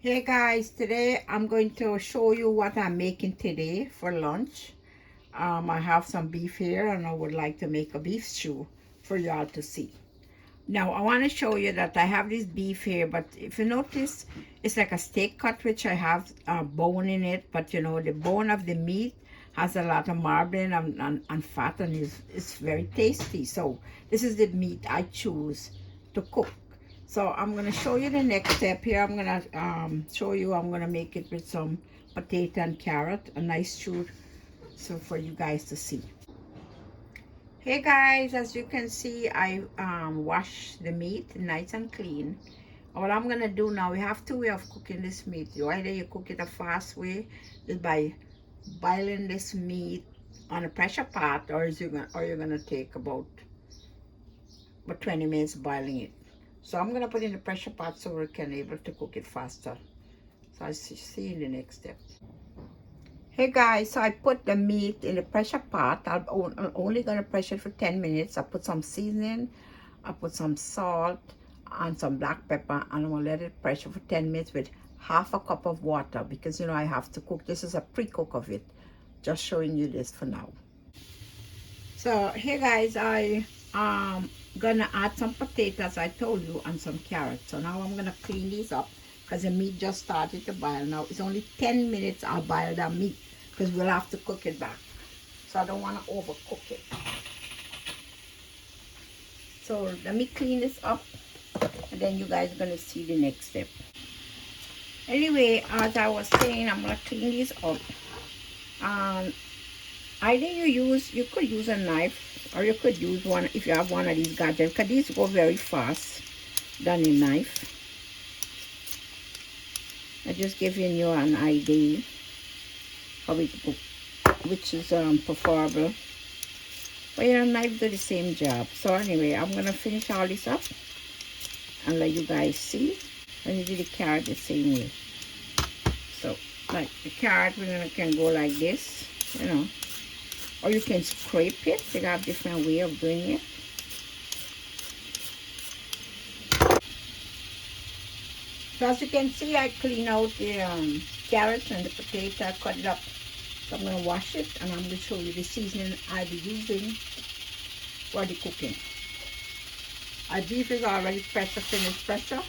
Hey guys, today I'm going to show you what I'm making today for lunch. I have some beef here and I would like to make a beef stew for y'all to see. Now I want to show you that I have this beef here, but if you notice, it's like a steak cut which I have bone in it, but you know the bone of the meat has a lot of marbling and fat and it's very tasty. So this is the meat I choose to cook. So I'm going to show you the next step here. I'm going to show you, I'm going to make it with some potato and carrot, a nice stew, so for you guys to see. Hey guys, as you can see, I wash the meat nice and clean. All I'm going to do now, we have two ways of cooking this meat. Either you cook it a fast way, is by boiling this meat on a pressure pot, or you're gonna take about 20 minutes boiling it. So I'm gonna put in the pressure pot so we can able to cook it faster. So I'll see you in the next step. Hey guys, so I put the meat in the pressure pot. I'm only gonna pressure it for 10 minutes. I put some seasoning, I put some salt and some black pepper, and I'm gonna let it pressure for 10 minutes with half a cup of water because you know I have to cook. This is a pre-cook of it. Just showing you this for now. So here guys, I gonna add some potatoes I told you and some carrots. So now I'm gonna clean these up because the meat just started to boil. Now it's only 10 minutes I'll boil that meat because we'll have to cook it back. So I don't want to overcook it. So let me clean this up and then you guys are gonna see the next step. Anyway, as I was saying, I'm gonna clean these up. Either you could use a knife or you could use one if you have one of these gadgets because these go very fast than a knife. I'm just giving you an idea how it go, which is preferable. But your knife do the same job. So anyway, I'm gonna finish all this up and let you guys see. And you do the carrot the same way. So like the carrot, can go like this, you know. Or you can scrape it. They have different way of doing it. So as you can see, I clean out the carrots and the potato. I cut it up. So I'm going to wash it and I'm going to show you the seasoning I'll be using for the cooking. Our beef is already finished pressure.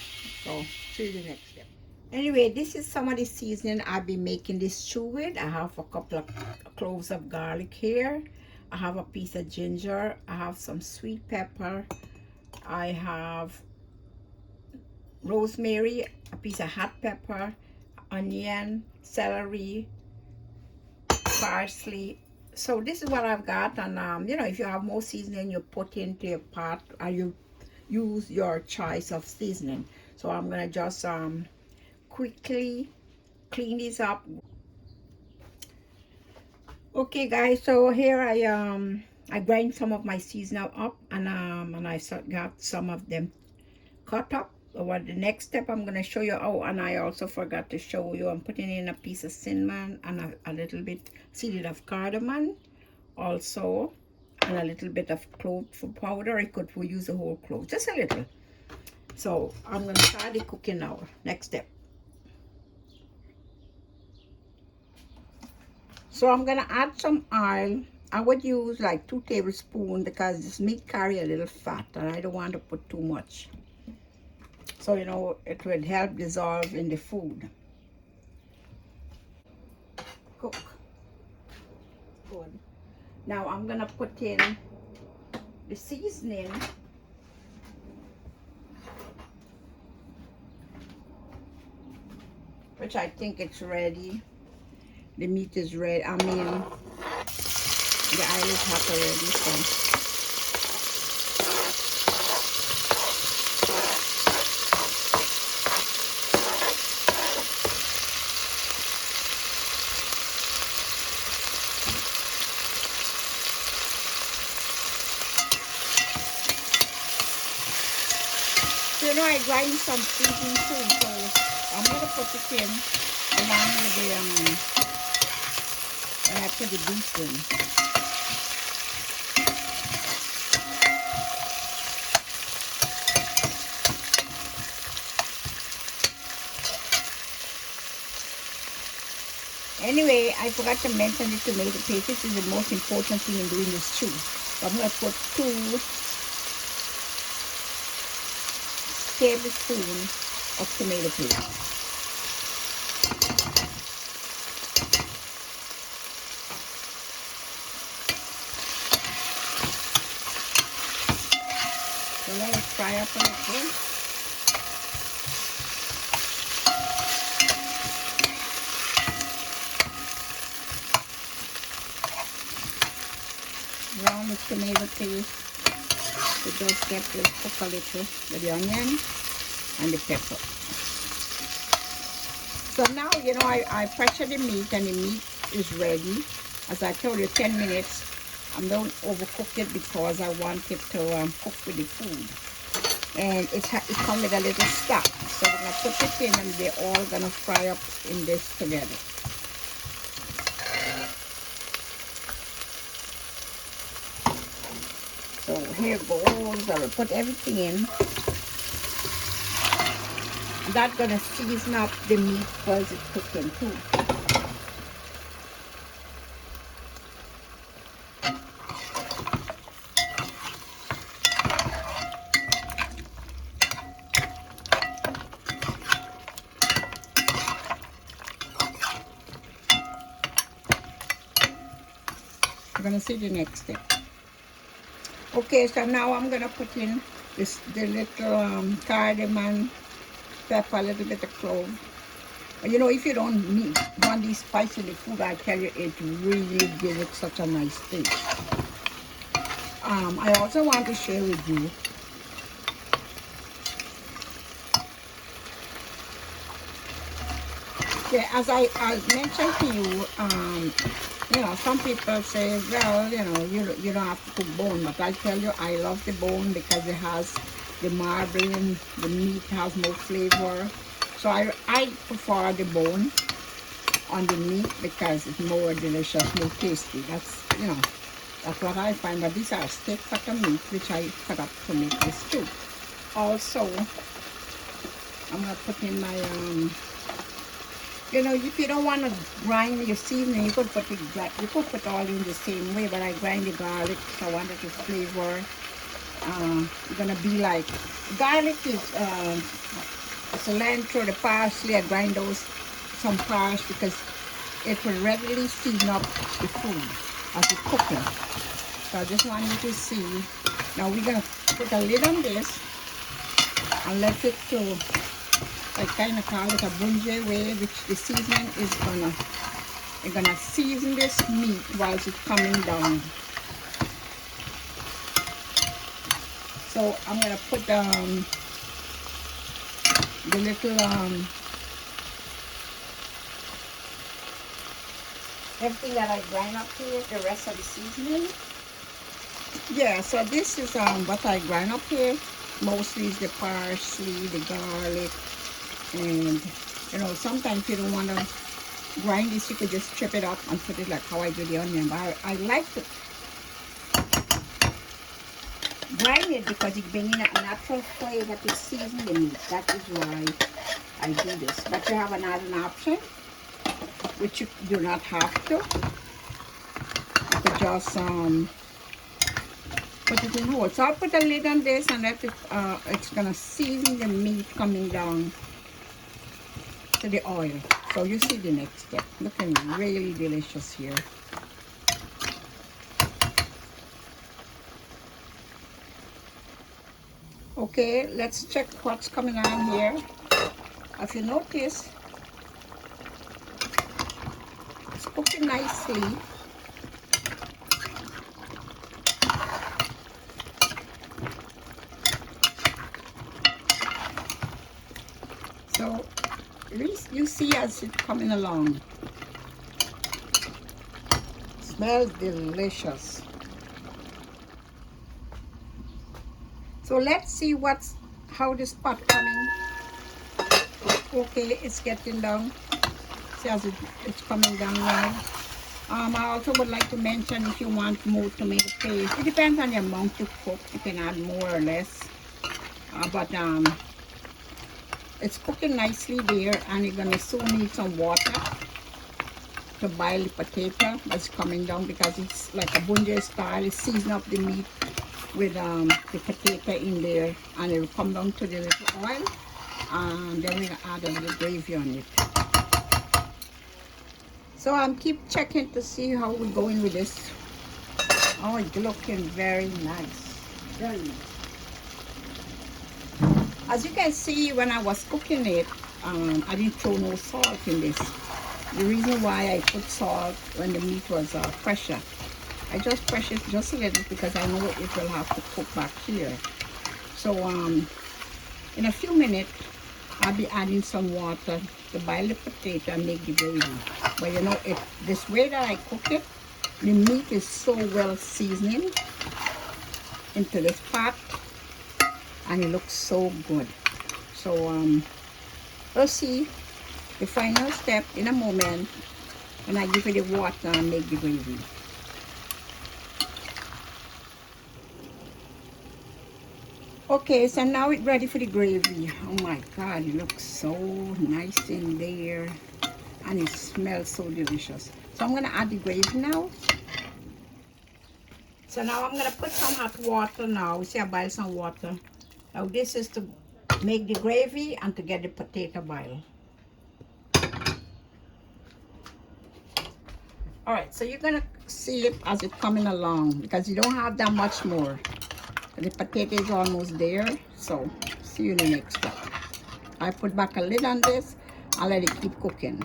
So see you the next step. Anyway, this is some of the seasoning I'll be making this stew with. I have a couple of cloves of garlic here. I have a piece of ginger. I have some sweet pepper. I have rosemary, a piece of hot pepper, onion, celery, parsley. So this is what I've got. And you know, if you have more seasoning, you put into your pot or you use your choice of seasoning. So I'm gonna just quickly clean this up. Okay guys, so here I grind some of my seasoning up and I got some of them cut up. What the next step I'm going to show you. Oh, and I also forgot to show you, I'm putting in a piece of cinnamon and a little bit seeded of cardamom also, and a little bit of clove powder. I could use a whole clove, just a little. So I'm going to start the cooking now. Next step. So I'm going to add some oil. I would use like 2 tablespoons because this meat carry a little fat and I don't want to put too much. So, you know, it would help dissolve in the food. Cook. Good. Now I'm going to put in the seasoning. Which I think it's ready. The meat is ready. I mean, the oil is hot already, so. So, you know, I grind some seasoning too, so I'm gonna put it in along with the when I put the beef in. Anyway, I forgot to mention the tomato paste. This is the most important thing in doing this stew. So I'm going to put 2 tablespoons of tomato paste. So let it fry up a little. Brown the tomato paste. So just get this cook a little with the onion and the pepper. So now, you know, I pressure the meat and the meat is ready. As I told you, 10 minutes. I don't overcook it because I want it to cook with the food. And it comes with a little stock. So we're going to put it in and they're all going to fry up in this together. So here goes. I will put everything in. That's going to season up the meat while it's cooking too. We're going to see the next step. Okay, so now I'm going to put in the little cardamom, pepper, a little bit of clove. You know, if you don't want these spices in the food, I tell you, it really gives it such a nice taste. I also want to share with you yeah, as I mentioned to you, you know, some people say, well, you know, you don't have to cook bone, but I tell you, I love the bone because it has the marbling, the meat has more flavor. So I prefer the bone on the meat because it's more delicious, more tasty. That's, you know, that's what I find. But these are steak cut of meat, which I cut up to make this stew. Also, I'm going to put in my, you know, if you don't want to grind your seasoning, you could put it all in the same way, but I grind the garlic, so I want it to flavor. It's going to be like, garlic is cilantro, the parsley, I grind those, some parsley, because it will readily season up the food as it's cooking. So I just want you to see. Now we're going to put a lid on this and let it to, I kind of call it a bunje way, which the seasoning is gonna season this meat while it's coming down. So I'm gonna put the little everything that I grind up here, the rest of the seasoning. Yeah, so this is what I grind up here. Mostly is the parsley, the garlic, and you know, sometimes you don't want to grind this, you could just chop it up and put it like how I do the onion. But I like to grind it because it brings in a natural flavor to season the meat. That is why I do this. But you have another option, which you do not have to. You could just put it in whole. So I'll put a lid on this and let it, it's gonna season the meat coming down to the oil. So you see the next step. Looking really delicious here. Okay, let's check what's coming on here. If you notice, it's cooking nicely. So you see as it's coming along. Smells delicious. So let's see how this pot coming. Okay, it's getting down. See as it's coming down now. I also would like to mention, if you want more tomato paste, it depends on the amount you cook. You can add more or less. But it's cooking nicely there, and you're gonna soon need some water. to boil the potato that's coming down, because it's like a bunja style. Season up the meat with the potato in there, and it will come down to the little oil, and then we're gonna add a little gravy on it. So I'm keep checking to see how we're going with this. Oh, it's looking very nice, very nice. As you can see, when I was cooking it, I didn't throw no salt in this. The reason why I put salt when the meat was fresher, I just press it just a little because I know it will have to cook back here. So in a few minutes, I'll be adding some water to boil the potato and make the gravy. But you know, this way that I cook it, the meat is so well seasoning into this pot, and it looks so good. So we'll see the final step in a moment when I give it the water and make the gravy. Okay, so now it's ready for the gravy. Oh my God, it looks so nice in there, and it smells so delicious. So I'm gonna add the gravy now. So now I'm gonna put some hot water now. See, I boil some water. Now this is to make the gravy and to get the potato boiled. All right, so you're gonna see it as it's coming along, because you don't have that much more. The potato is almost there, so see you in the next step. I put back a lid on this and let it keep cooking.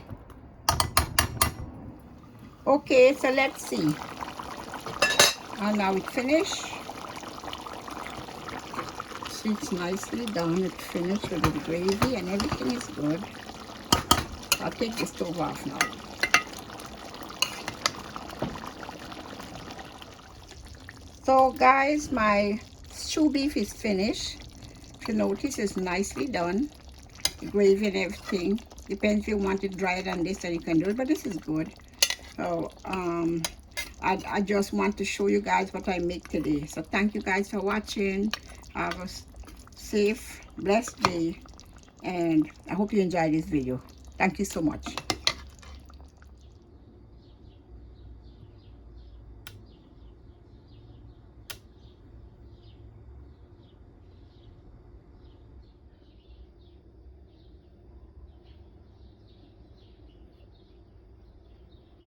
Okay, so let's see. And now it's finished. See, it's nicely done. It's finished with the gravy and everything is good. I'll take the stove off now. So guys, my stew beef is finished. If you notice, it's nicely done. The gravy and everything. Depends if you want it drier than this, then you can do it, but this is good. So I just want to show you guys what I make today. So thank you guys for watching. Have a safe, blessed day, and I hope you enjoyed this video. Thank you so much.